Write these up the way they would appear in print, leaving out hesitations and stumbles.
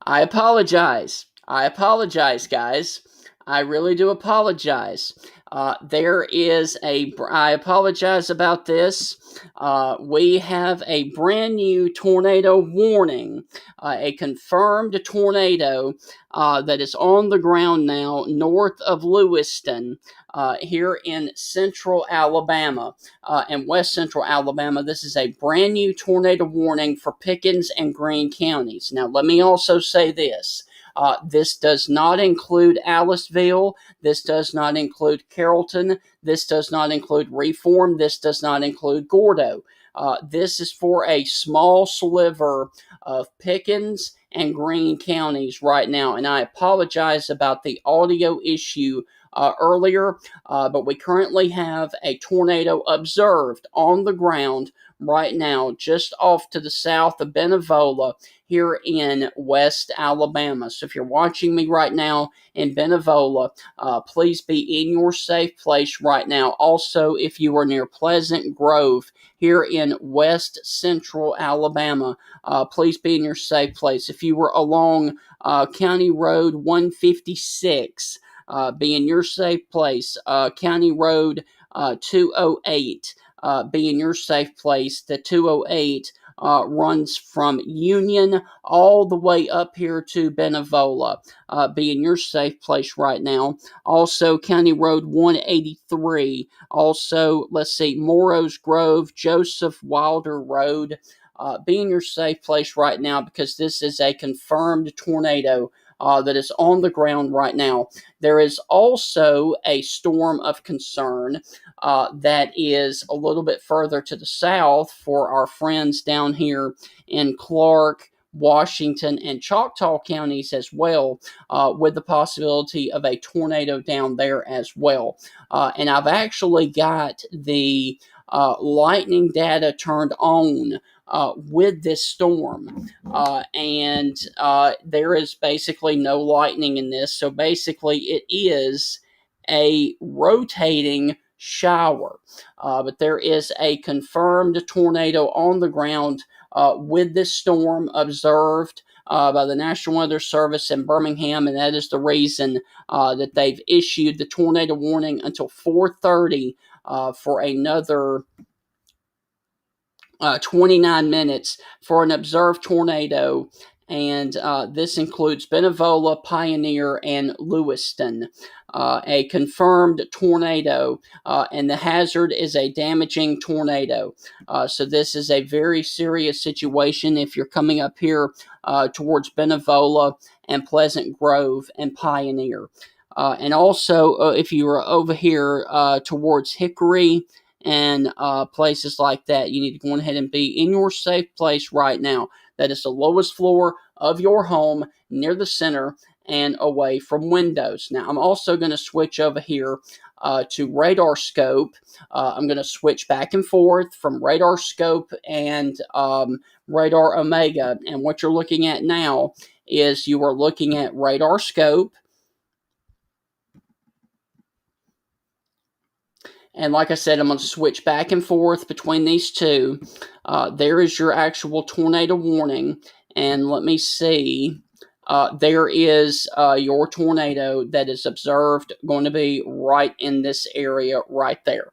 I apologize. I apologize, guys. I really do apologize. I apologize about this. We have a brand new tornado warning, a confirmed tornado that is on the ground now north of Lewiston, here in central Alabama and west central Alabama. This is a brand new tornado warning for Pickens and Greene counties. Now, let me also say this. This does not include Aliceville. This does not include Carrollton. This does not include Reform. This does not include Gordo. This is for a small sliver of Pickens and Greene counties right now. And I apologize about the audio issue earlier, but we currently have a tornado observed on the ground right now, just off to the south of Benevola here in West Alabama. So if you're watching me right now in Benevola, please be in your safe place right now. Also, if you are near Pleasant Grove here in West Central Alabama, please be in your safe place. If you were along County Road 156, be in your safe place. County Road 208, be in your safe place. The 208 runs from Union all the way up here to Benevola. Be in your safe place right now. Also, County Road 183. Also, let's see, Morrow's Grove, Joseph Wilder Road. Be in your safe place right now because this is a confirmed tornado that is on the ground right now. There is also a storm of concern that is a little bit further to the south for our friends down here in Clarke, Washington, and Choctaw counties as well, with the possibility of a tornado down there as well. And I've actually got the lightning data turned on with this storm. And there is basically no lightning in this. So basically, it is a rotating shower. But there is a confirmed tornado on the ground with this storm observed by the National Weather Service in Birmingham, and that is the reason that they've issued the tornado warning until 4:30 for another 29 minutes for an observed tornado, and this includes Benevola, Pioneer, and Lewiston. A confirmed tornado, and the hazard is a damaging tornado. So this is a very serious situation if you're coming up here towards Benevola and Pleasant Grove and Pioneer. And also, if you are over here towards Hickory and places like that, you need to go ahead and be in your safe place right now. That is the lowest floor of your home, near the center and away from windows. Now, I'm also going to switch over here to radar scope. I'm going to switch back and forth from radar scope and radar omega. And what you're looking at now is you are looking at radar scope. And like I said, I'm going to switch back and forth between these two. There is your actual tornado warning. And let me see. There is your tornado that is observed, going to be right in this area right there.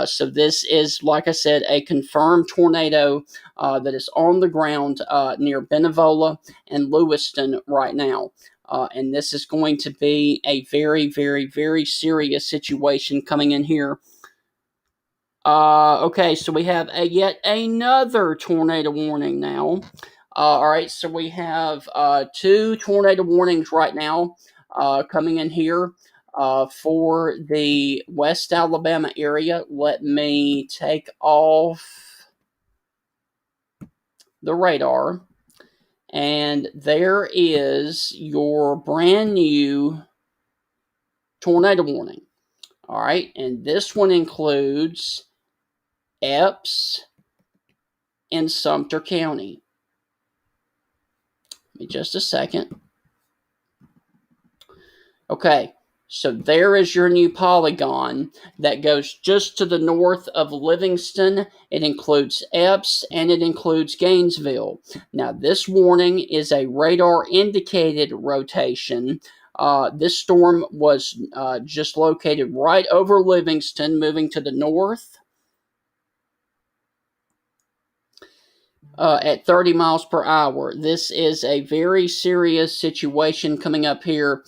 So this is, like I said, a confirmed tornado that is on the ground near Benevola and Lewiston right now. And this is going to be a very, very, very serious situation coming in here. Okay, so we have yet another tornado warning now. All right, so we have two tornado warnings right now coming in here for the West Alabama area. Let me take off the radar. And there is your brand new tornado warning. All right, and this one includes Epps and Sumter County. Give me just a second. Okay, So there is your new polygon that goes just to the north of Livingston. It includes Epps and it includes Gainesville. Now, this warning is a radar indicated rotation. This storm was just located right over Livingston, moving to the north. At 30 miles per hour. This is a very serious situation coming up here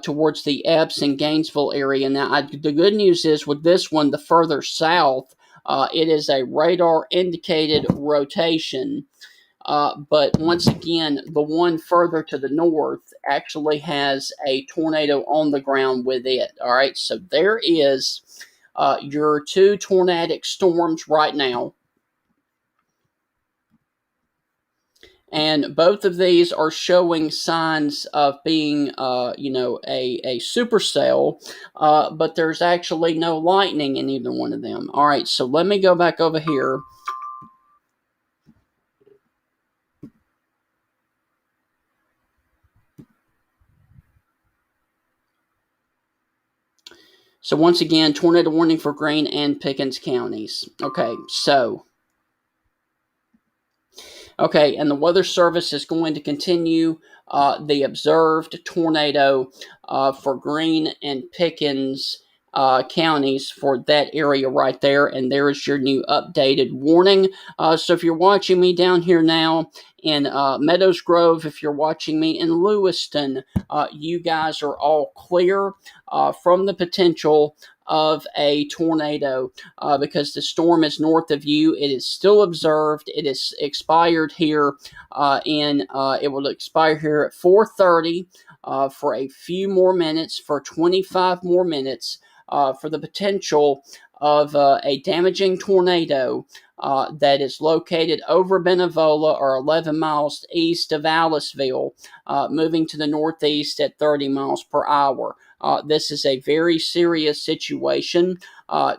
towards the Epps and Gainesville area. Now, the good news is with this one, the further south, it is a radar indicated rotation. But once again, the one further to the north actually has a tornado on the ground with it. All right, so there is your two tornadic storms right now. And both of these are showing signs of being, a supercell, but there's actually no lightning in either one of them. All right, so let me go back over here. So once again, tornado warning for Greene and Pickens counties. Okay, and the Weather Service is going to continue the observed tornado for Greene and Pickens counties for that area right there. And there is your new updated warning. So if you're watching me down here now in Meadows Grove, if you're watching me in Lewiston, you guys are all clear from the potential of a tornado because the storm is north of you. It is still observed. It is expired here it will expire here at 4:30 for a few more minutes, for 25 more minutes, for the potential of a damaging tornado that is located over Benevola or 11 miles east of Aliceville, moving to the northeast at 30 miles per hour. This is a very serious situation.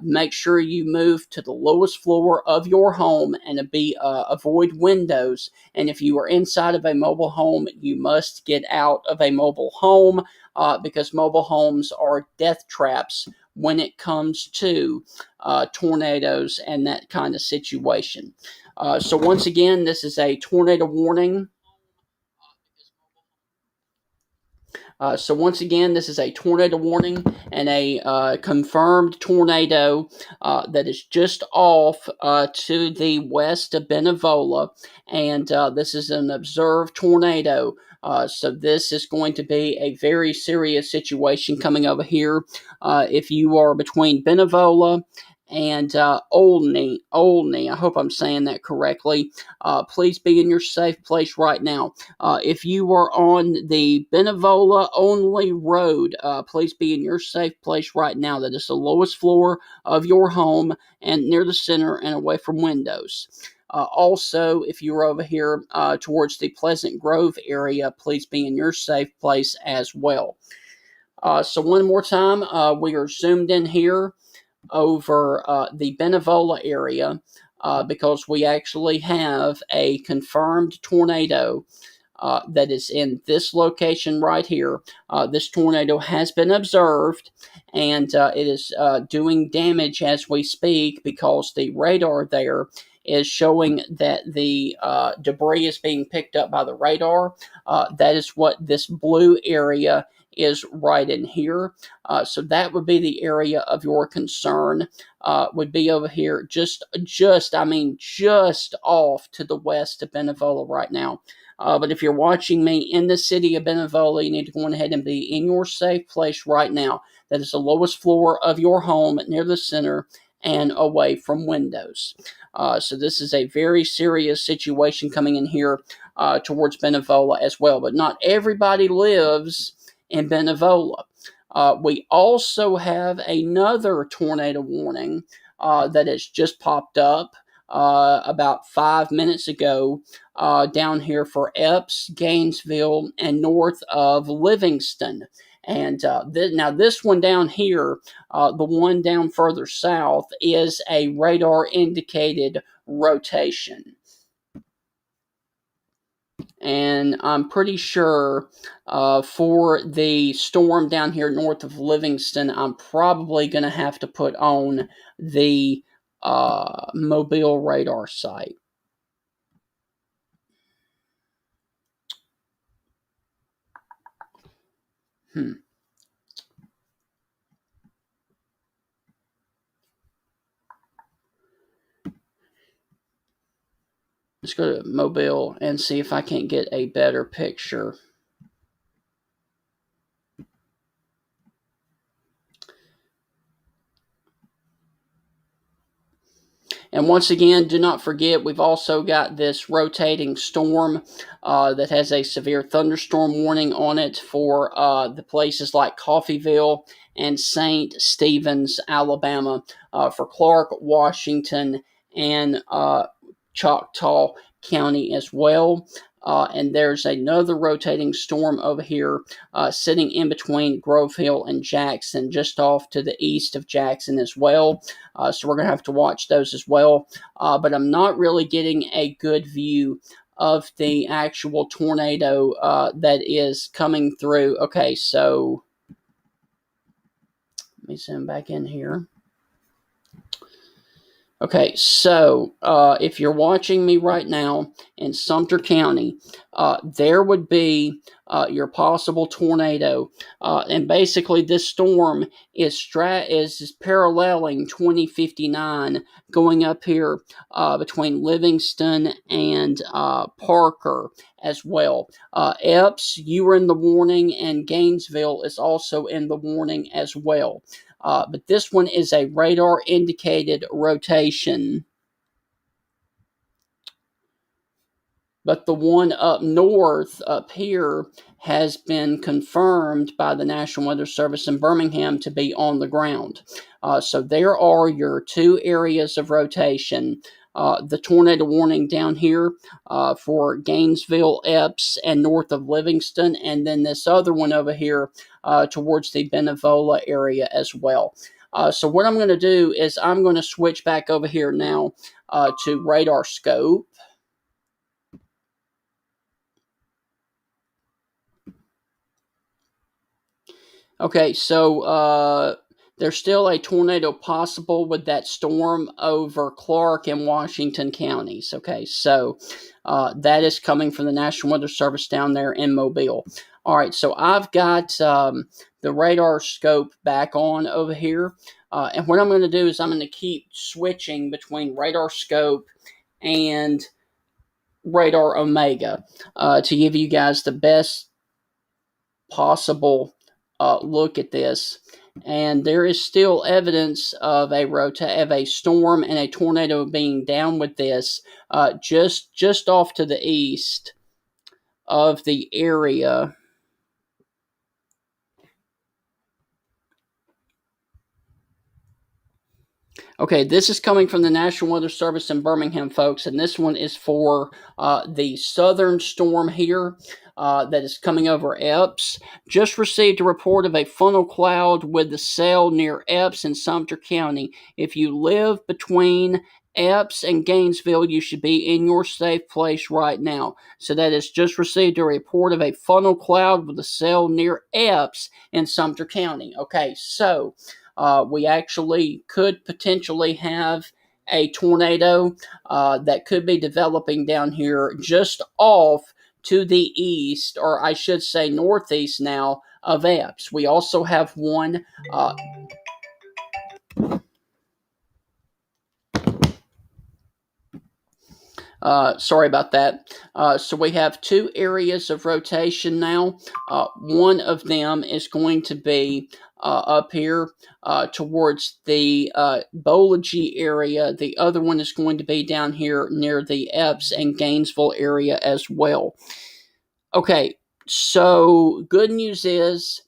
Make sure you move to the lowest floor of your home and avoid windows. And if you are inside of a mobile home, you must get out of a mobile home because mobile homes are death traps when it comes to tornadoes and that kind of situation. So once again, this is a tornado warning. So once again, this is a tornado warning and a confirmed tornado that is just off to the west of Benevola, and this is an observed tornado. So this is going to be a very serious situation coming over here. If you are between Benevola and Olney, I hope I'm saying that correctly. Please be in your safe place right now. If you are on the Benevola only road, please be in your safe place right now. That is the lowest floor of your home and near the center and away from windows. Also, if you're over here towards the Pleasant Grove area, please be in your safe place as well. So one more time, we are zoomed in here over the Benevola area because we actually have a confirmed tornado that is in this location right here. This tornado has been observed and it is doing damage as we speak because the radar there is showing that the debris is being picked up by the radar. That is what this blue area is right in here. So that would be the area of your concern. Would be over here, just off to the west of Benevola right now. But if you're watching me in the city of Benevola, you need to go ahead and be in your safe place right now. That is the lowest floor of your home near the center and away from windows. So this is a very serious situation coming in here towards Benevola as well. But not everybody lives in Benevola. We also have another tornado warning that has just popped up about 5 minutes ago down here for Epps, Gainesville, and north of Livingston. And now this one down here, the one down further south, is a radar indicated rotation. and I'm pretty sure for the storm down here north of Livingston, I'm probably going to have to put on the Mobile radar site. Let's go to Mobile and see if I can't get a better picture. And once again, do not forget, we've also got this rotating storm that has a severe thunderstorm warning on it for the places like Coffeyville and St. Stephen's, Alabama, for Clarke, Washington, and Choctaw County as well. And there's another rotating storm over here sitting in between Grove Hill and Jackson, just off to the east of Jackson as well. So we're going to have to watch those as well. But I'm not really getting a good view of the actual tornado that is coming through. Okay, so let me zoom back in here. Okay, so if you're watching me right now in Sumter County, there would be your possible tornado, and basically this storm is paralleling 2059, going up here between Livingston and Parker as well. Epps, you were in the warning, and Gainesville is also in the warning as well. But this one is a radar indicated rotation. But the one up north, up here, has been confirmed by the National Weather Service in Birmingham to be on the ground. So there are your two areas of rotation. The tornado warning down here for Gainesville, Epps, and north of Livingston, and then this other one over here towards the Benevola area as well. So what I'm going to do is I'm going to switch back over here now to radar scope. Okay, so there's still a tornado possible with that storm over Clarke and Washington counties. Okay, so that is coming from the National Weather Service down there in Mobile. All right, so I've got the radar scope back on over here. And what I'm going to do is I'm going to keep switching between radar scope and radar Omega to give you guys the best possible look at this. And there is still evidence of a storm and a tornado being down with this just off to the east of the area. Okay, this is coming from the National Weather Service in Birmingham, folks, and this one is for the southern storm here that is coming over Epps. Just received a report of a funnel cloud with the cell near Epps in Sumter County. If you live between Epps and Gainesville, you should be in your safe place right now. So that is just received a report of a funnel cloud with a cell near Epps in Sumter County. Okay, so we actually could potentially have a tornado that could be developing down here just off to the east, or I should say northeast now, of Epps. We also have one sorry about that. So we have two areas of rotation now. One of them is going to be up here towards the Bolagie area. The other one is going to be down here near the Epps and Gainesville area as well. Okay, so good news is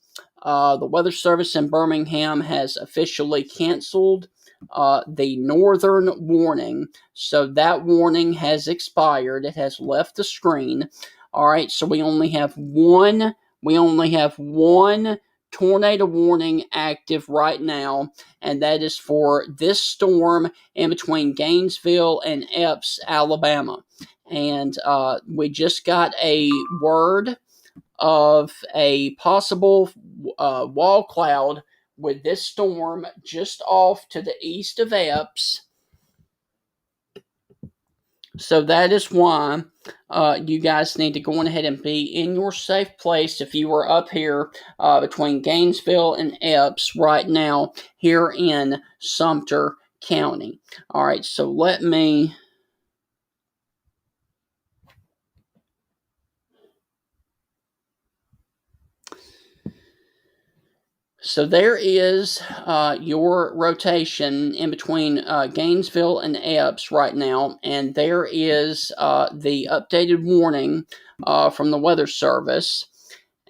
the Weather Service in Birmingham has officially canceled the northern warning. So that warning has expired. It has left the screen. All right, so we only have one tornado warning active right now, and that is for this storm in between Gainesville and Epps, Alabama. and we just got a word of a possible wall cloud with this storm just off to the east of Epps. So that is why you guys need to go on ahead and be in your safe place if you are up here between Gainesville and Epps right now here in Sumter County. All right, so let me. So there is your rotation in between Gainesville and Epps right now, and there is the updated warning from the Weather Service.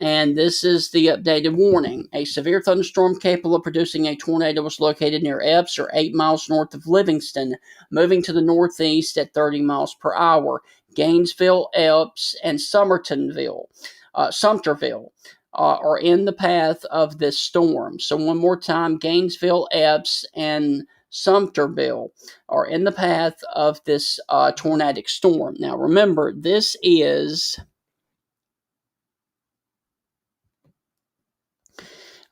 And this is the updated warning. A severe thunderstorm capable of producing a tornado was located near Epps, or 8 miles north of Livingston, moving to the northeast at 30 miles per hour. Gainesville, Epps, and Sumterville are in the path of this storm. So one more time, Gainesville, Epps, and Sumterville are in the path of this tornadic storm. Now remember, this is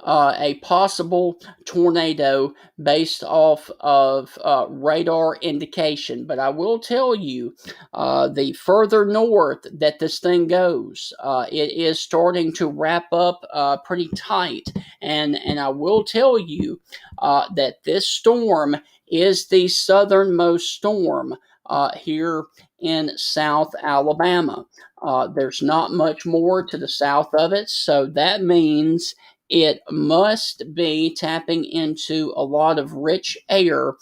a possible tornado based off of radar indication. But I will tell you, the further north that this thing goes, it is starting to wrap up pretty tight. And I will tell you that this storm is the southernmost storm here in South Alabama. There's not much more to the south of it, so that means it must be tapping into a lot of rich air.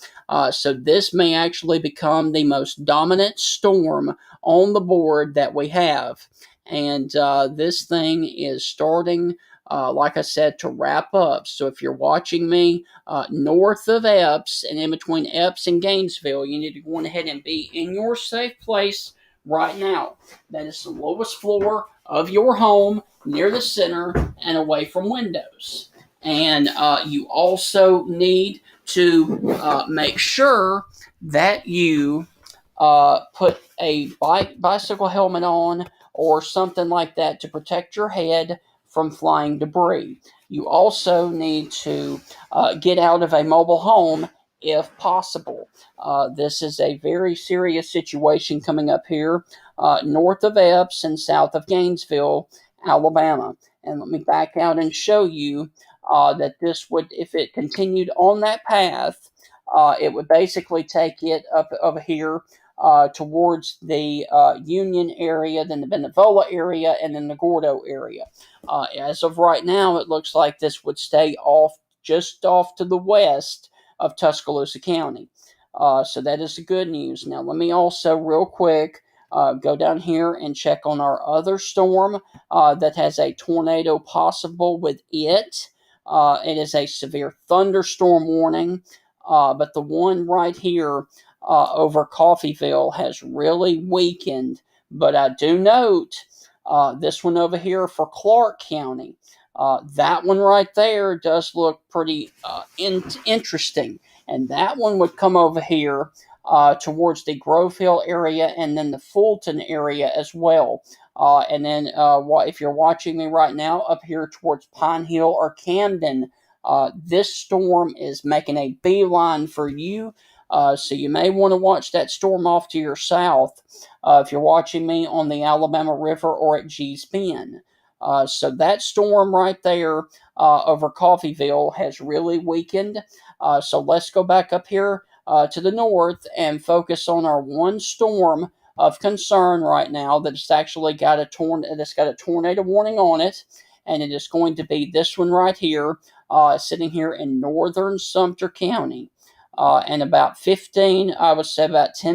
So this may actually become the most dominant storm on the board that we have. And this thing is starting, like I said, to wrap up. So if you're watching me north of Epps and in between Epps and Gainesville, you need to go ahead and be in your safe place right now. That is the lowest floor of your home, near the center and away from windows. And you also need to make sure that you put a bicycle helmet on or something like that to protect your head from flying debris. You also need to get out of a mobile home if possible. This is a very serious situation coming up here north of Epps and south of Gainesville, Alabama. And let me back out and show you that this would, if it continued on that path, it would basically take it up over here towards the Union area, then the Benevola area, and then the Gordo area. As of right now, it looks like this would stay just off to the west of Tuscaloosa County. So that is the good news. Now, let me also, real quick, go down here and check on our other storm that has a tornado possible with it. It is a severe thunderstorm warning, but the one right here over Coffeyville has really weakened. But I do note this one over here for Clarke County. That one right there does look pretty interesting. And that one would come over here towards the Grove Hill area and then the Fulton area as well. And then if you're watching me right now up here towards Pine Hill or Camden, this storm is making a beeline for you. So you may want to watch that storm off to your south if you're watching me on the Alabama River or at Gee's Bend. So that storm right there over Coffeyville has really weakened. So let's go back up here to the north and focus on our one storm of concern right now that's actually got a tornado warning on it, and it is going to be this one right here, sitting here in northern Sumter County. And about 10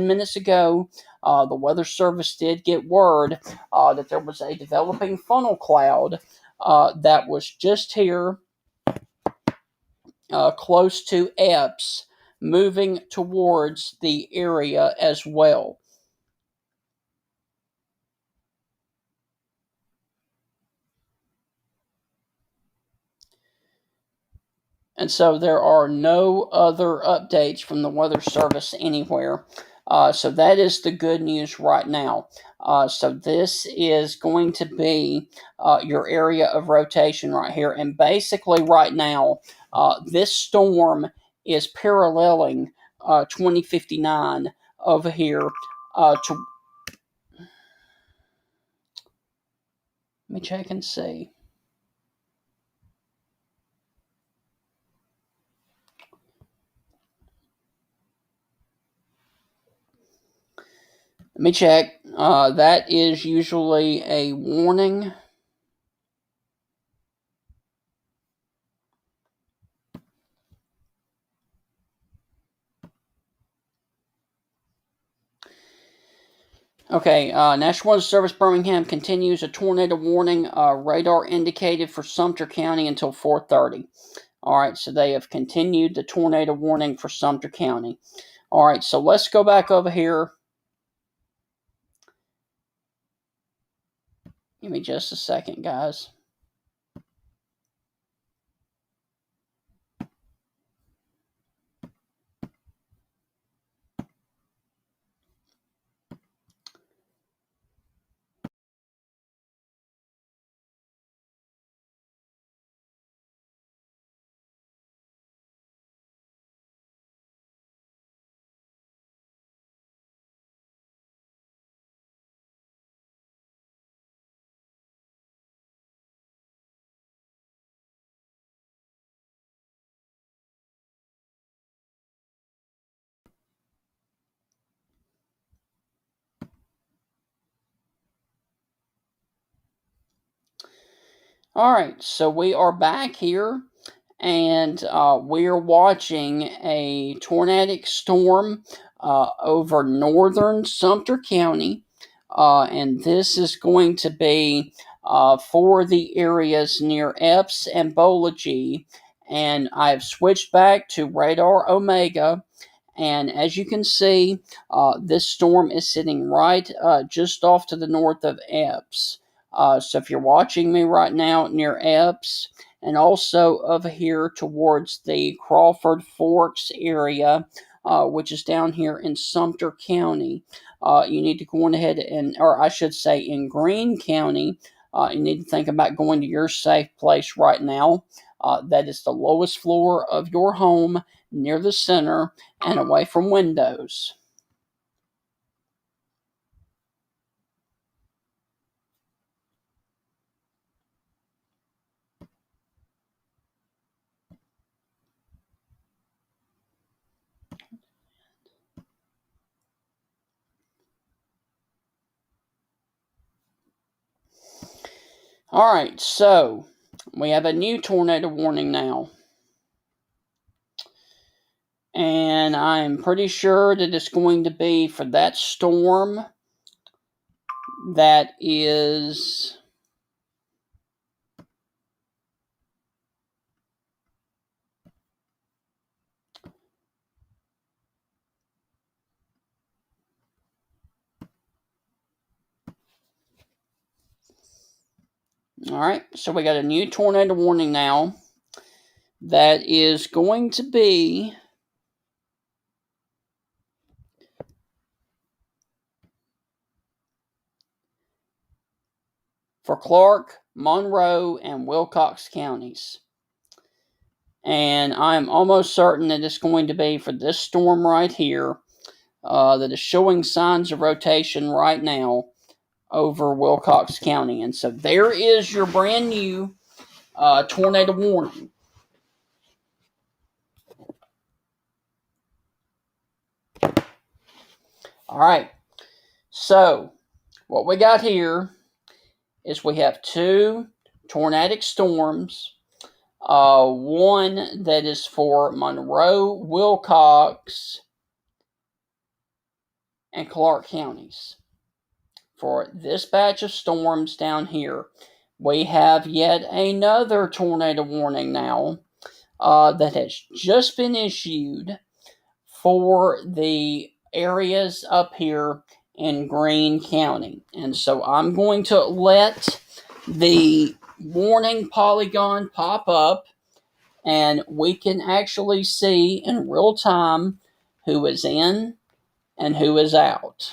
minutes ago, the Weather Service did get word that there was a developing funnel cloud that was just here close to Epps, moving towards the area as well. And so there are no other updates from the Weather Service anywhere. So that is the good news right now. So this is going to be your area of rotation right here. And basically right now, this storm is paralleling 2059 over here to... Let me check and see. Let me check. That is usually a warning. Okay, National Weather Service Birmingham continues a tornado warning. Radar indicated for Sumter County until 4:30. All right, so they have continued the tornado warning for Sumter County. All right, so let's go back over here. Give me just a second, guys. All right, so we are back here, and we are watching a tornadic storm over northern Sumter County, and this is going to be for the areas near Epps and Bolagie, and I've switched back to radar Omega. And as you can see, this storm is sitting right just off to the north of Epps. So if you're watching me right now near Epps, and also over here towards the Crawford Forks area, which is down here in Sumter County, you need to go on ahead and, or I should say in Greene County, you need to think about going to your safe place right now. That is the lowest floor of your home near the center and away from windows. All right, so we have a new tornado warning now. And I'm pretty sure that it's going to be for that storm that is... All right, so we got a new tornado warning now that is going to be for Clarke, Monroe, and Wilcox counties. And I'm almost certain that it's going to be for this storm right here that is showing signs of rotation right now over Wilcox County. And so there is your brand new tornado warning. All right. So what we got here is we have two tornadic storms. One that is for Monroe, Wilcox, and Clarke counties. For this batch of storms down here, we have yet another tornado warning now that has just been issued for the areas up here in Greene County. And so I'm going to let the warning polygon pop up, and we can actually see in real time who is in and who is out.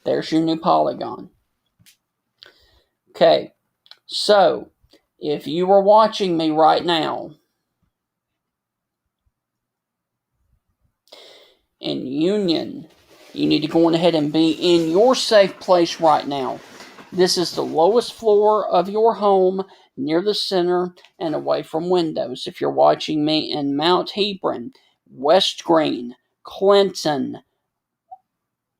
There's your new polygon. Okay, so if you are watching me right now in Union, you need to go on ahead and be in your safe place right now. This is the lowest floor of your home, near the center and away from windows. If you're watching me in Mount Hebron, West Green, Clinton,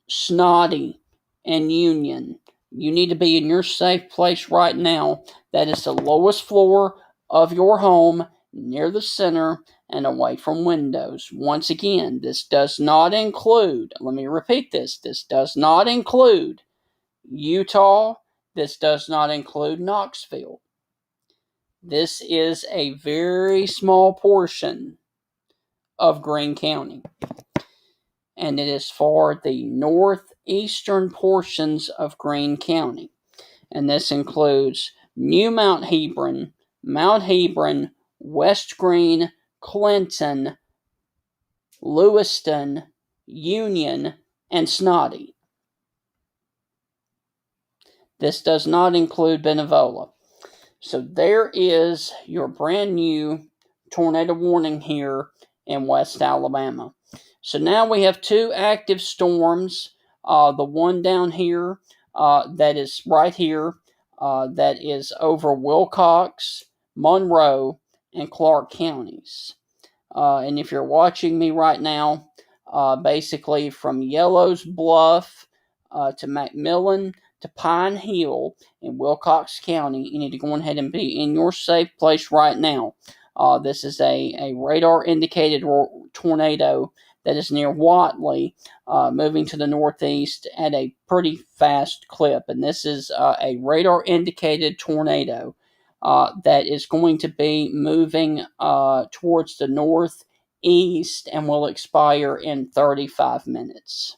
Snotty, and Union, you need to be in your safe place right now. That is the lowest floor of your home, near the center and away from windows. Once again, this does not include, let me repeat this does not include Utah. This does not include Knoxville. This is a very small portion of Greene County, and it is for the northeastern portions of Greene County. And this includes New Mount Hebron, West Green, Clinton, Lewiston, Union, and Snotty. This does not include Benevola. So there is your brand new tornado warning here in West Alabama. So now we have two active storms. The one down here that is right here, that is over Wilcox, Monroe, and Clarke counties. And if you're watching me right now, basically from Yellows Bluff to Macmillan to Pine Hill in Wilcox County, you need to go ahead and be in your safe place right now. This is a radar indicated tornado that is near Watley, moving to the northeast at a pretty fast clip. And this is a radar indicated tornado that is going to be moving towards the northeast and will expire in 35 minutes.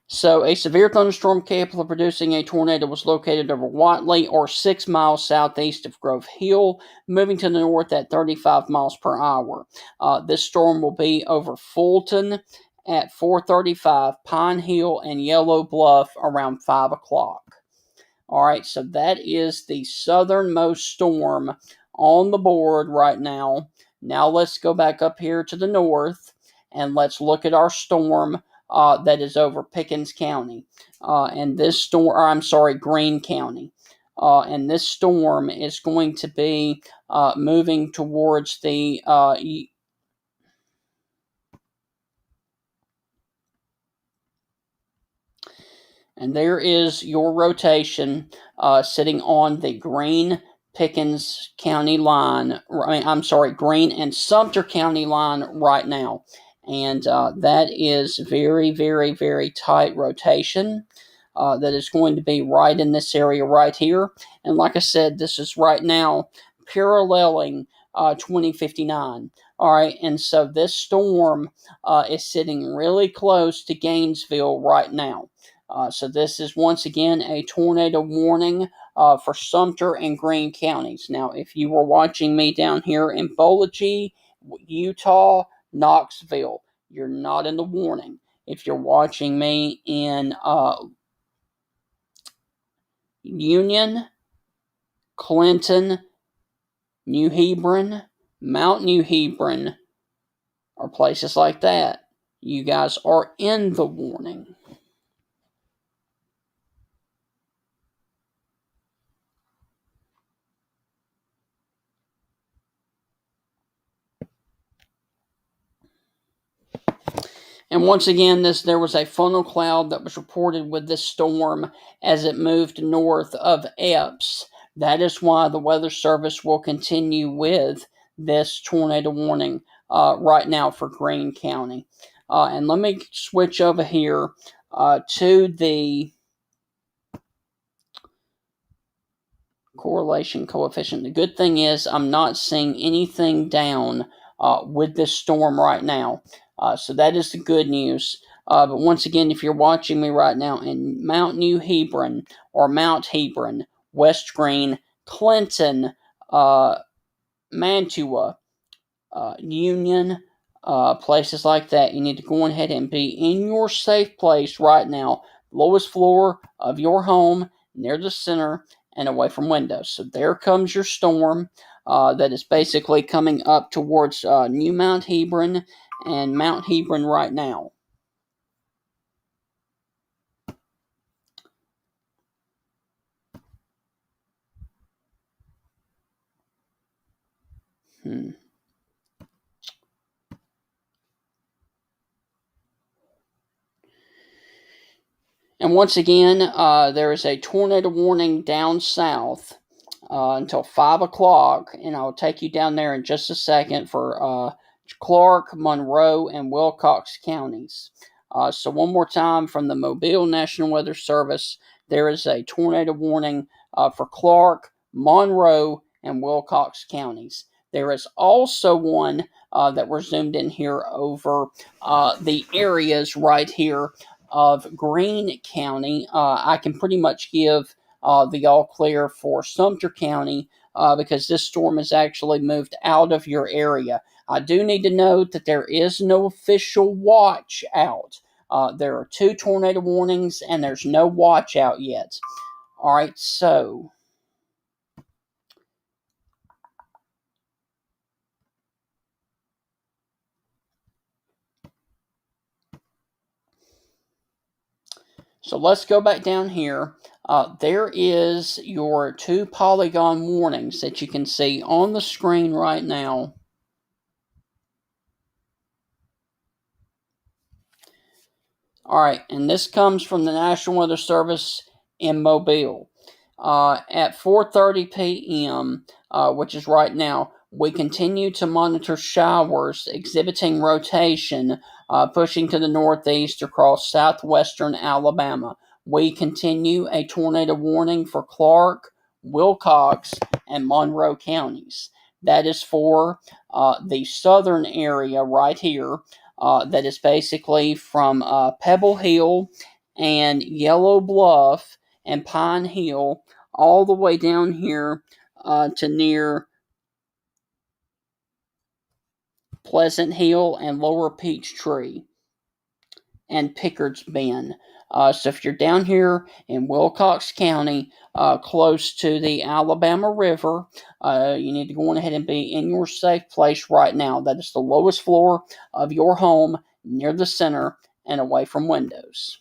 So, a severe thunderstorm capable of producing a tornado was located over Watley, or 6 miles southeast of Grove Hill, moving to the north at 35 miles per hour. This storm will be over Fulton at 4:35, Pine Hill and Yellow Bluff around 5 o'clock. All right, so that is the southernmost storm on the board right now. Now let's go back up here to the north, and let's look at our storm that is over Pickens County. And this storm, Greene County. And this storm is going to be moving towards the and there is your rotation sitting on the Greene-Pickens County line. Greene and Sumter County line right now. And that is very, very, very tight rotation. That is going to be right in this area right here. And like I said, this is right now paralleling 2059. All right, and so this storm is sitting really close to Gainesville right now. So this is once again a tornado warning for Sumter and Greene counties. Now, if you were watching me down here in Boligy, Utah, Knoxville, you're not in the warning. If you're watching me in Union, Clinton, New Hebron, Mount New Hebron, or places like that, you guys are in the warning. And once again, there was a funnel cloud that was reported with this storm as it moved north of Epps. That is why the Weather Service will continue with this tornado warning right now for Greene County. And let me switch over here to the correlation coefficient. The good thing is I'm not seeing anything down with this storm right now. So that is the good news. But once again, if you're watching me right now in Mount New Hebron or Mount Hebron, West Green, Clinton, Mantua, Union, places like that. You need to go ahead and be in your safe place right now, lowest floor of your home, near the center, and away from windows. So there comes your storm that is basically coming up towards New Mount Hebron and Mount Hebron right now. Hmm. And once again, there is a tornado warning down south until 5 o'clock, and I'll take you down there in just a second for Clarke, Monroe, and Wilcox counties. So, one more time from the Mobile National Weather Service, there is a tornado warning for Clarke, Monroe, and Wilcox counties. There is also one that we're zoomed in here over the areas right here of Greene County. I can pretty much give the all clear for Sumter County because this storm has actually moved out of your area. I do need to note that there is no official watch out. There are 2 tornado warnings and there's no watch out yet. All right, so let's go back down here. There is your 2 polygon warnings that you can see on the screen right now. All right, and this comes from the National Weather Service in Mobile. At 4:30 p.m., which is right now, we continue to monitor showers exhibiting rotation, pushing to the northeast across southwestern Alabama. We continue a tornado warning for Clarke, Wilcox, and Monroe counties. That is for the southern area right here. That is basically from Pebble Hill and Yellow Bluff and Pine Hill all the way down here to near Pleasant Hill and Lower Peachtree and Pickard's Bend. So if you're down here in Wilcox County, close to the Alabama River, you need to go on ahead and be in your safe place right now. That is the lowest floor of your home, near the center and away from windows.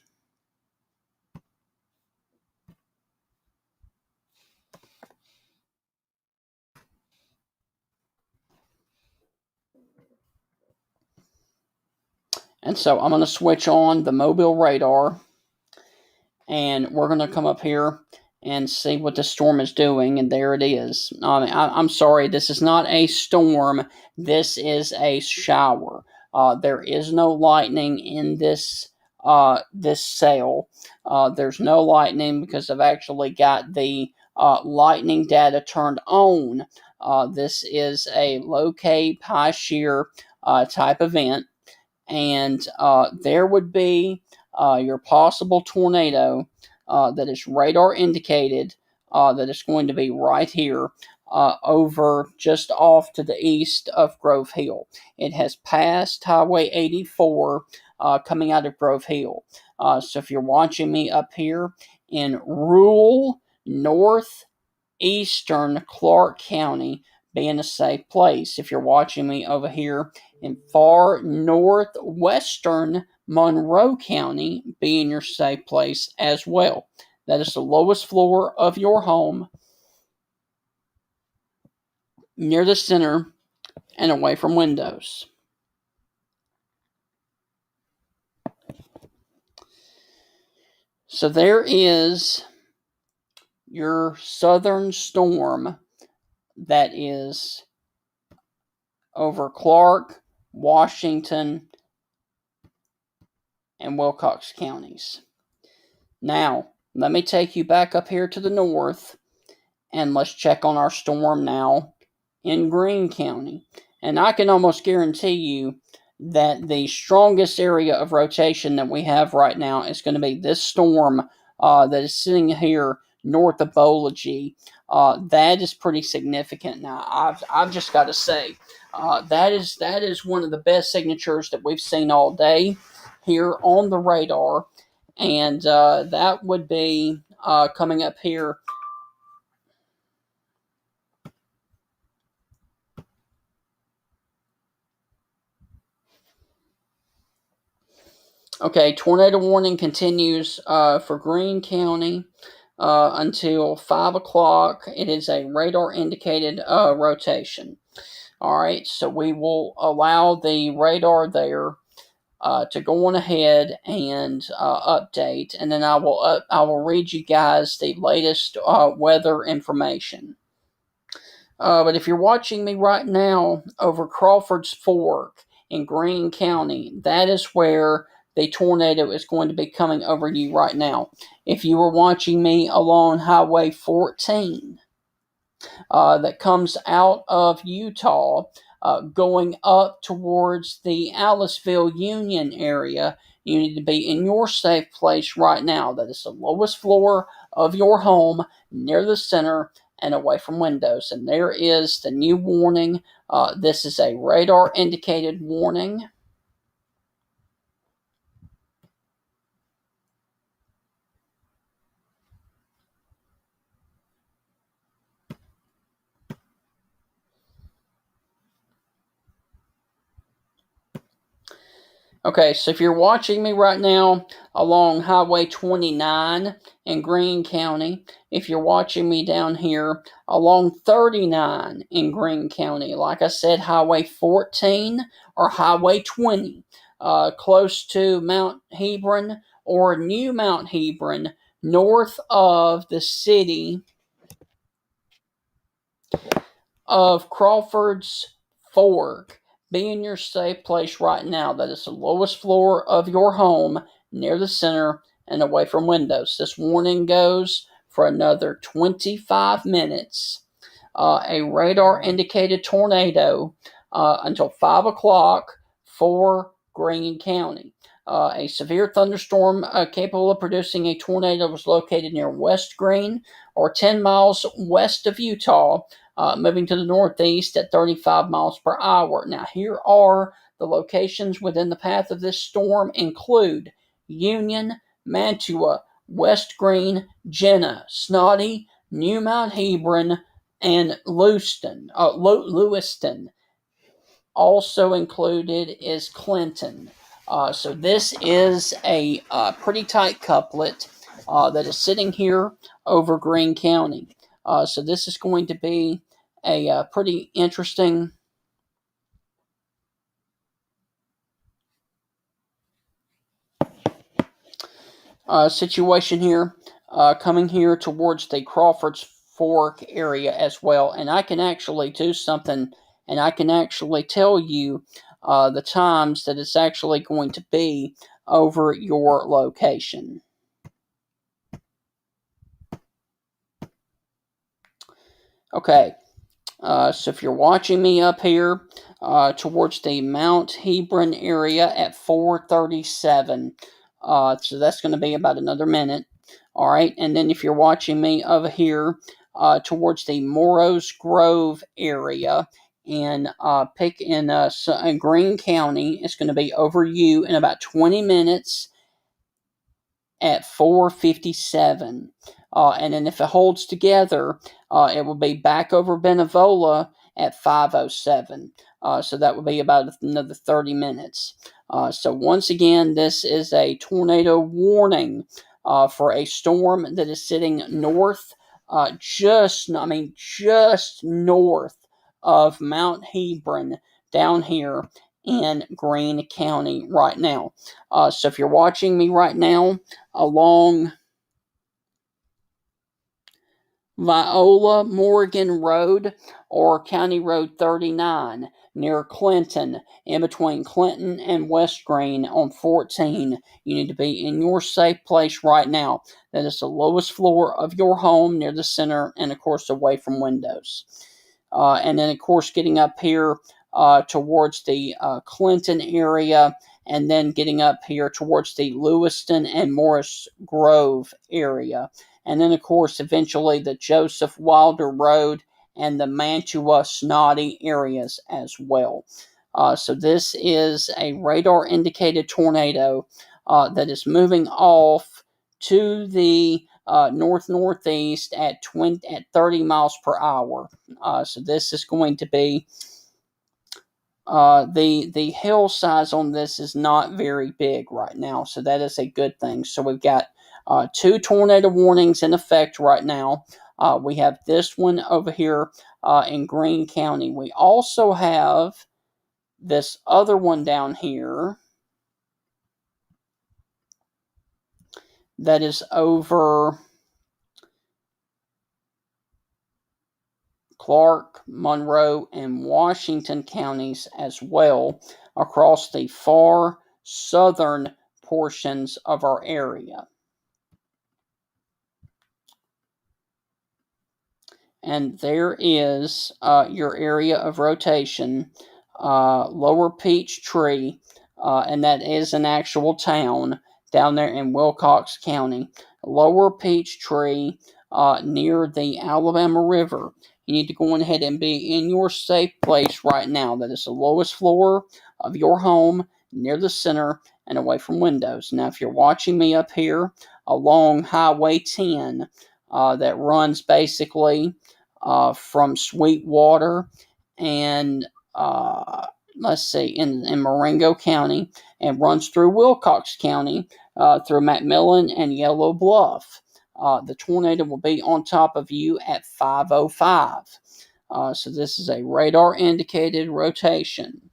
And so I'm going to switch on the mobile radar, and we're going to come up here and see what the storm is doing. And there it is. I'm sorry, this is not a storm. This is a shower. There is no lightning in this sail. There's no lightning because I've actually got the lightning data turned on. This is a low K high shear type event, and there would be your possible tornado that is radar indicated that is going to be right here over just off to the east of Grove Hill. It has passed Highway 84 coming out of Grove Hill. So if you're watching me up here in rural northeastern Clarke County, be in a safe place. If you're watching me over here in far northwestern Monroe County, be in your safe place as well. That is the lowest floor of your home, near the center and away from windows. So there is your southern storm that is over Clarke, Washington, and Wilcox counties. Now, let me take you back up here to the north, and let's check on our storm now in Greene County. And I can almost guarantee you that the strongest area of rotation that we have right now is going to be this storm that is sitting here north of Bology. That is pretty significant. Now, I've just got to say, that is one of the best signatures that we've seen all day here on the radar, and that would be coming up here. Okay, tornado warning continues for Greene County until 5 o'clock. It is a radar indicated rotation. All right, so we will allow the radar there to go on ahead and update, and then I will read you guys the latest weather information. But if you're watching me right now over Crawford's Fork in Greene County, that is where the tornado is going to be coming over you right now. If you were watching me along Highway 14, that comes out of Utah, going up towards the Aliceville Union area, you need to be in your safe place right now. That is the lowest floor of your home, near the center and away from windows. And there is the new warning. This is a radar indicated warning. Okay, so if you're watching me right now along Highway 29 in Greene County, if you're watching me down here along 39 in Greene County, like I said, Highway 14 or Highway 20, close to Mount Hebron or New Mount Hebron, north of the city of Crawford's Fork, be in your safe place right now. That is the lowest floor of your home, near the center and away from windows. This warning goes for another 25 minutes. A radar indicated tornado until 5 o'clock for Greene County. A severe thunderstorm capable of producing a tornado was located near West Greene, or 10 miles west of Utah, moving to the northeast at 35 miles per hour. Now, here are the locations within the path of this storm: include Union, Mantua, West Greene, Jenna, Snotty, New Mount Hebron, and Lewiston. Also included is Clinton. So this is a pretty tight couplet that is sitting here over Greene County. So this is going to be a pretty interesting situation here, coming here towards the Crawford's Fork area as well. And I can actually do something, and I can actually tell you the times that it's actually going to be over your location. Okay, so if you're watching me up here towards the Mount Hebron area at 4:37, so that's going to be about another minute. All right, and then if you're watching me over here towards the Morrows Grove area in Greene County, it's going to be over you in about 20 minutes at 4:57. And then if it holds together, it will be back over Benevola at 5:07. So that will be about another 30 minutes. So once again, this is a tornado warning for a storm that is sitting north, just north of Mount Hebron, down here in Greene County right now. So if you're watching me right now along Viola Morgan Road or County Road 39 near Clinton, in between Clinton and West Greene on 14, you need to be in your safe place right now. That is the lowest floor of your home, near the center, and of course away from windows. And then of course getting up here towards the Clinton area, and then getting up here towards the Lewiston and Morris Grove area. and then, of course, eventually the Joseph Wilder Road and the Mantua Snoddy areas as well. So this is a radar indicated tornado that is moving off to the north-northeast at 30 miles per hour. So this is going to be the hill size on this is not very big right now, so that is a good thing. So we've got 2 tornado warnings in effect right now. We have this one over here in Greene County. We also have this other one down here that is over Clarke, Monroe, and Washington counties as well across the far southern portions of our area. And there is your area of rotation, Lower Peachtree, and that is an actual town down there in Wilcox County. Lower Peachtree, near the Alabama River. You need to go ahead and be in your safe place right now. That is the lowest floor of your home, near the center, and away from windows. Now, if you're watching me up here along Highway 10, that runs basically from Sweetwater and let's see, in Marengo County, and runs through Wilcox County, through McMillan and Yellow Bluff. The tornado will be on top of you at 5:05. So this is a radar indicated rotation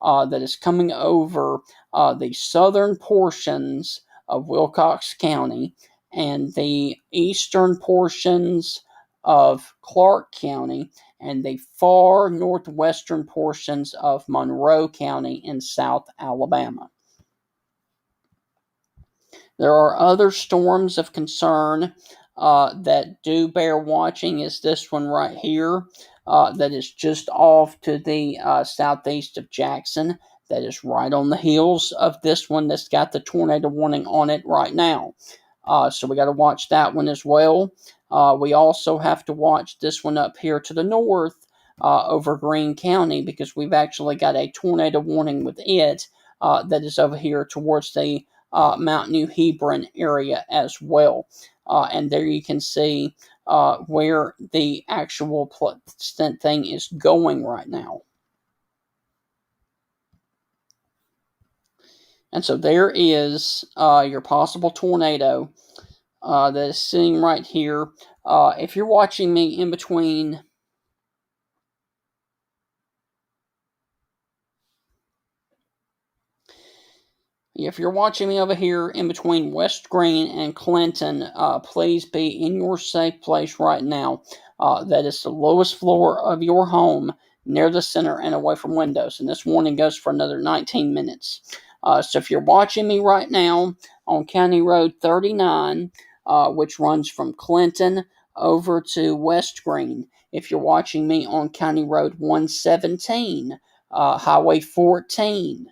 that is coming over the southern portions of Wilcox County and the eastern portions of Clarke County and the far northwestern portions of Monroe County in South Alabama. There are other storms of concern that do bear watching, is this one right here that is just off to the southeast of Jackson. That is right on the heels of this one that's got the tornado warning on it right now. So we got to watch that one as well. We also have to watch this one up here to the north over Greene County, because we've actually got a tornado warning with it that is over here towards the Mount New Hebron area as well. And there you can see where the actual thing is going right now. And so there is your possible tornado that is sitting right here. If you're watching me in between If you're watching me over here in between West Greene and Clinton, please be in your safe place right now. That is the lowest floor of your home, near the center and away from windows. And this warning goes for another 19 minutes. So if you're watching me right now on County Road 39, which runs from Clinton over to West Greene, if you're watching me on County Road 117, Highway 14,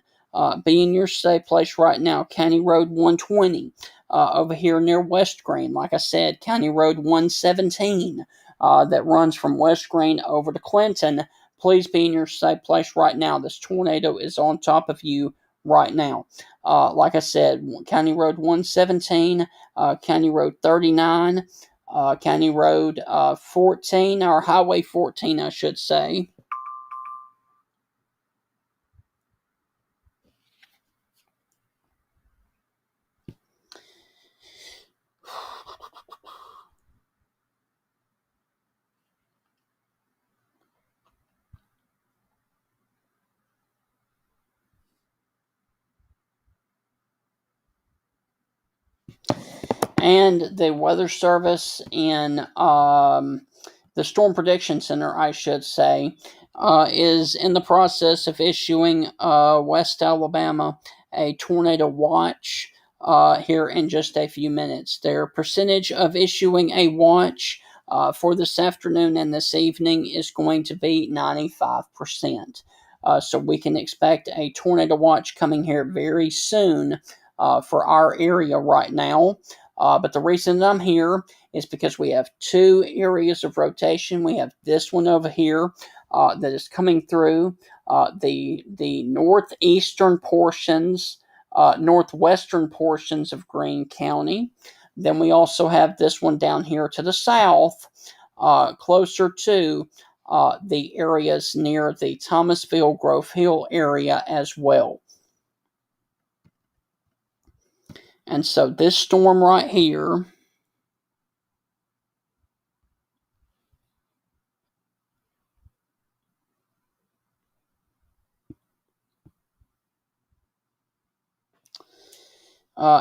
be in your safe place right now. County Road 120, over here near West Greene. Like I said, County Road 117, that runs from West Greene over to Clinton. Please be in your safe place right now. This tornado is on top of you right now. Like I said, County Road 117, County Road 39, County Road 14, or Highway 14, I should say. And the Weather Service in the Storm Prediction Center, I should say, is in the process of issuing West Alabama a tornado watch here in just a few minutes. Their percentage of issuing a watch for this afternoon and this evening is going to be 95%. So we can expect a tornado watch coming here very soon for our area right now. But the reason that I'm here is because we have two areas of rotation. We have this one over here that is coming through the northeastern portions, northwestern portions of Greene County. Then we also have this one down here to the south, closer to the areas near the Thomasville, Grove Hill area as well. And so this storm right here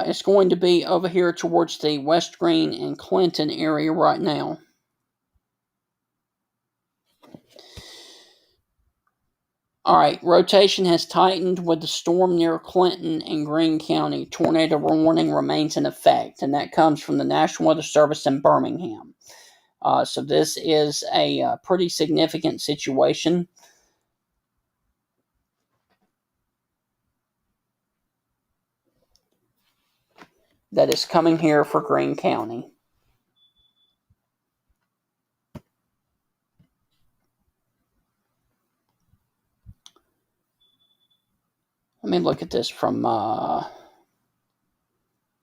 is going to be over here towards the West Greene and Clinton area right now. All right, rotation has tightened with the storm near Clinton and Greene County. Tornado warning remains in effect, and that comes from the National Weather Service in Birmingham. So this is a pretty significant situation. That is coming here for Greene County. Let me look at this from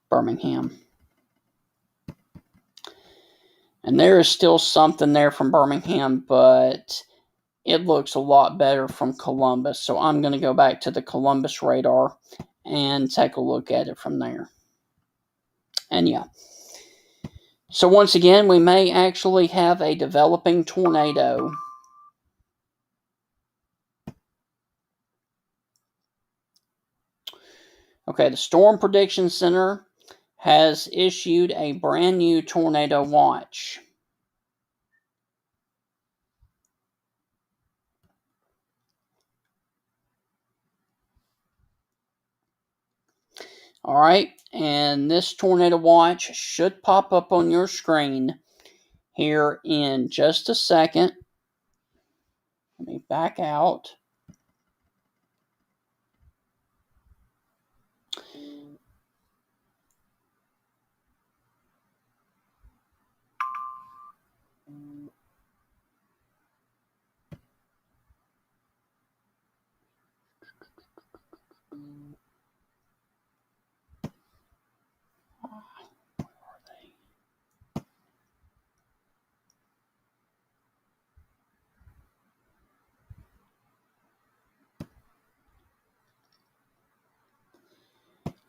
Birmingham. And there is still something there from Birmingham, but it looks a lot better from Columbus. So I'm going to go back to the Columbus radar and take a look at it from there. And yeah. So once again, we may actually have a developing tornado. Okay, the Storm Prediction Center has issued a brand new tornado watch. All right, and this tornado watch should pop up on your screen here in just a second. Let me back out.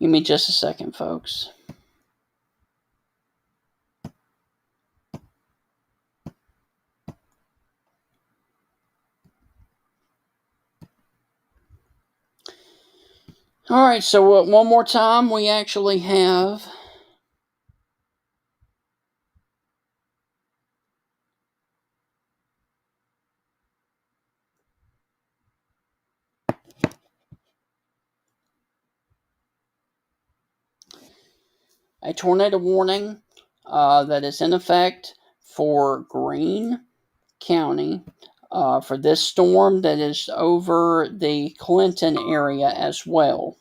Give me just a second, folks. All right, so one more time, we actually have a tornado warning that is in effect for Greene County for this storm that is over the Clinton area as well.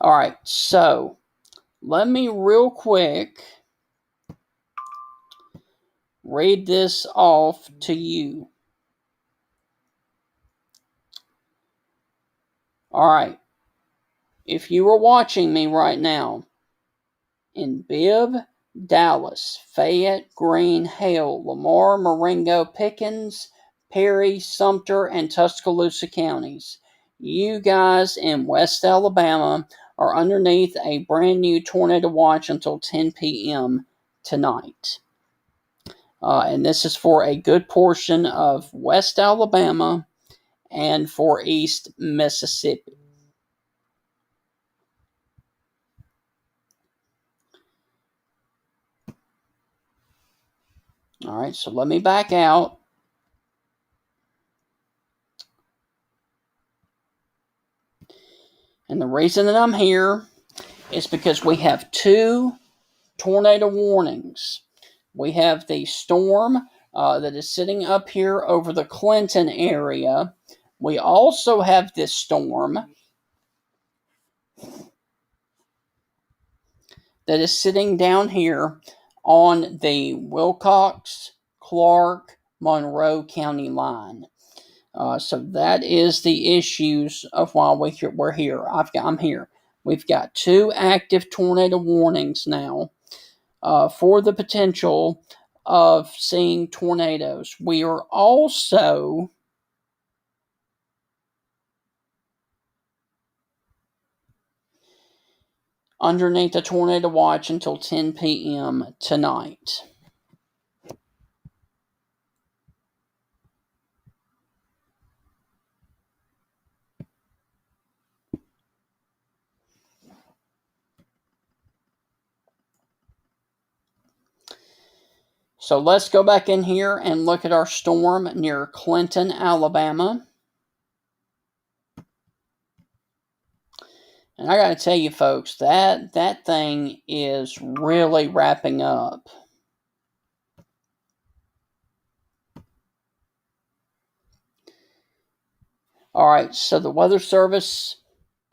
All right, so let me real quick read this off to you. All right, if you are watching me right now in Bibb, Dallas, Fayette, Greene, Hale, Lamar, Marengo, Pickens, Perry, Sumter, and Tuscaloosa counties, you guys in West Alabama are underneath a brand new tornado watch until 10 p.m. tonight. And this is for a good portion of West Alabama and for East Mississippi. All right, so let me back out. And the reason that I'm here is because we have two tornado warnings. We have the storm that is sitting up here over the Clinton area. We also have this storm that is sitting down here on the Wilcox, Clarke, Monroe County line. So that is the issues of why we're here. I'm here. We've got 2 active tornado warnings now for the potential of seeing tornadoes. We are also underneath a tornado watch until 10 p.m. tonight. So let's go back in here and look at our storm near Clinton, Alabama. And I gotta tell you folks, that thing is really wrapping up. All right, so the Weather Service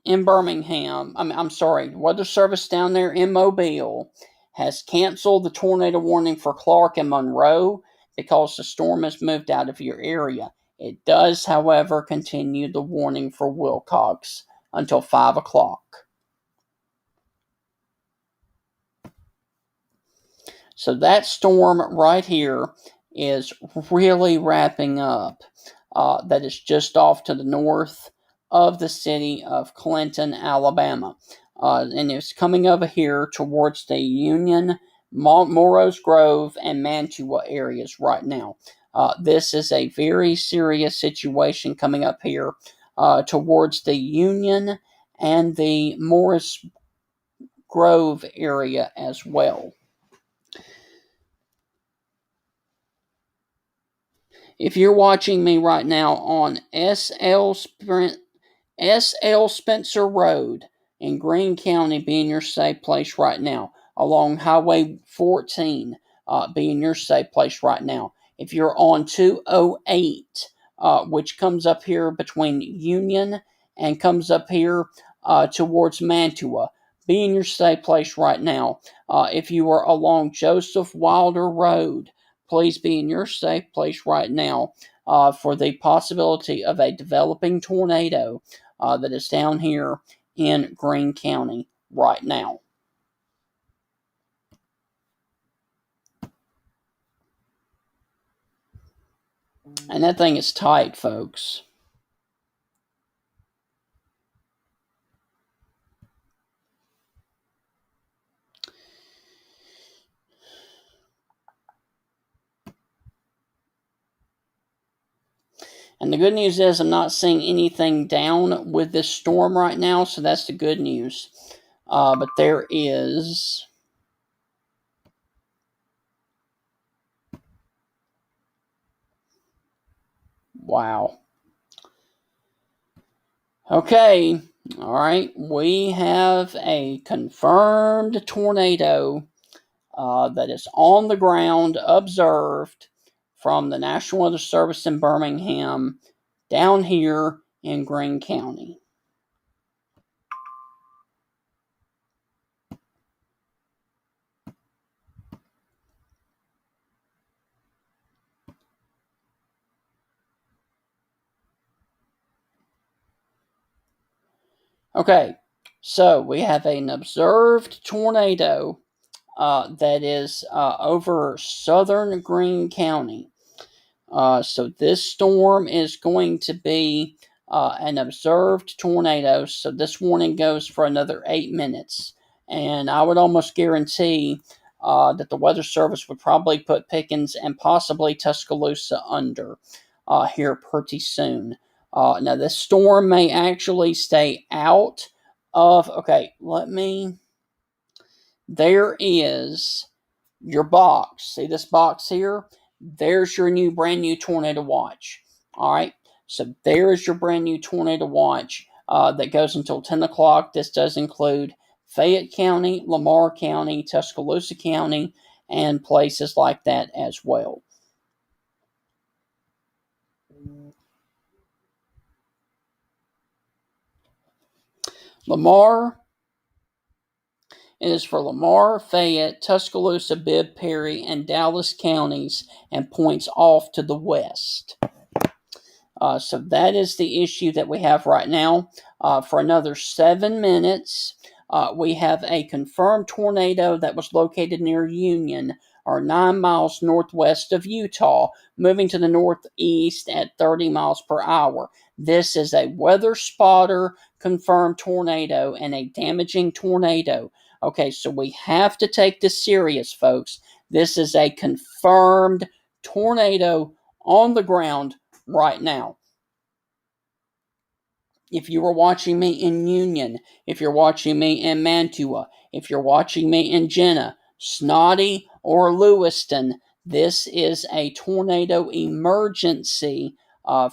in Birmingham, Weather Service down there in Mobile has canceled the tornado warning for Clarke and Monroe because the storm has moved out of your area. It does, however, continue the warning for Wilcox until 5 o'clock. So that storm right here is really wrapping up. That is just off to the north of the city of Clinton, Alabama. And it's coming over here towards the Union, Morrow's Grove, and Mantua areas right now. This is a very serious situation coming up here towards the Union and the Morris Grove area as well. If you're watching me right now on SL Spencer Road in Greene County, being your safe place right now, along Highway 14, being your safe place right now. If you're on 208, which comes up here between Union and comes up here towards Mantua, being your safe place right now. If you are along Joseph Wilder Road, please be in your safe place right now for the possibility of a developing tornado that is down here in Greene County right now. And that thing is tight, folks. And the good news is I'm not seeing anything down with this storm right now, so that's the good news. But there is... Wow. Okay, all right. We have a confirmed tornado that is on the ground, observed from the National Weather Service in Birmingham down here in Greene County. Okay, so we have an observed tornado that is over southern Greene County. So this storm is going to be an observed tornado. So this warning goes for another 8 minutes. And I would almost guarantee that the Weather Service would probably put Pickens and possibly Tuscaloosa under here pretty soon. Now, this storm may actually stay out of. Okay, there is your box. See this box here? There's your brand new tornado watch. All right. So there is your brand new tornado watch that goes until 10 o'clock. This does include Fayette County, Lamar County, Tuscaloosa County, and places like that as well. Lamar It is for Lamar, Fayette, Tuscaloosa, Bibb, Perry, and Dallas counties and points off to the west. So that is the issue that we have right now. For another 7 minutes, we have a confirmed tornado that was located near Union, or 9 miles northwest of Utah, moving to the northeast at 30 miles per hour. This is a weather spotter confirmed tornado and a damaging tornado. Okay, so we have to take this serious, folks. This is a confirmed tornado on the ground right now. If you are watching me in Union, if you're watching me in Mantua, if you're watching me in Jenna, Snotty, or Lewiston, this is a tornado emergency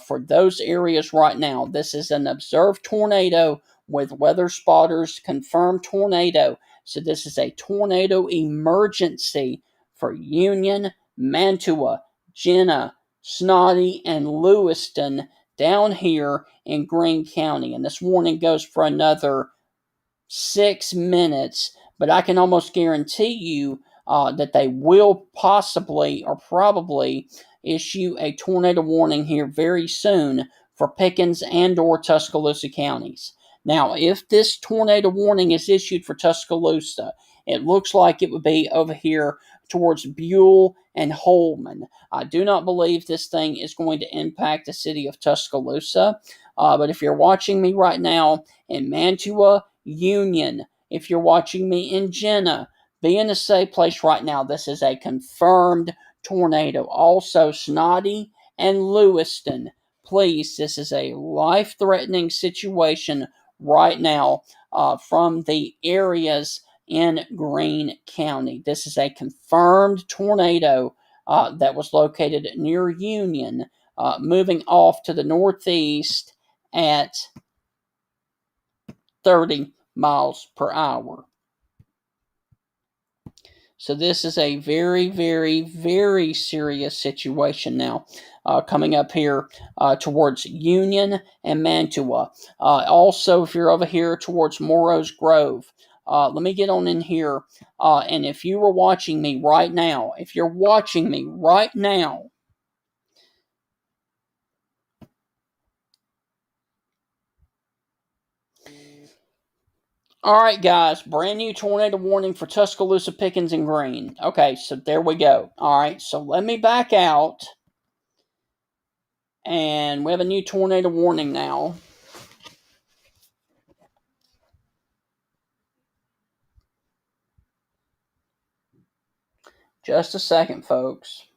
for those areas right now. This is an observed tornado with weather spotters confirmed tornado. So this is a tornado emergency for Union, Mantua, Jenna, Snotty, and Lewiston down here in Greene County. And this warning goes for another 6 minutes, but I can almost guarantee you that they will possibly or probably issue a tornado warning here very soon for Pickens and or Tuscaloosa counties. Now, if this tornado warning is issued for Tuscaloosa, it looks like it would be over here towards Buell and Holman. I do not believe this thing is going to impact the city of Tuscaloosa, but if you're watching me right now in Mantua, Union, if you're watching me in Jenna, be in a safe place right now. This is a confirmed tornado. Also, Snotty and Lewiston, please, this is a life-threatening situation right now from the areas in Greene County. This is a confirmed tornado that was located near Union, moving off to the northeast at 30 miles per hour. So this is a very, very, very serious situation now coming up here towards Union and Mantua. Also, if you're over here towards Morrow's Grove, let me get on in here. And if you were watching me right now, if you're watching me right now, all right, guys, brand new tornado warning for Tuscaloosa, Pickens, and Greene. Okay, so there we go. All right, so let me back out. And we have a new tornado warning now. Just a second, folks.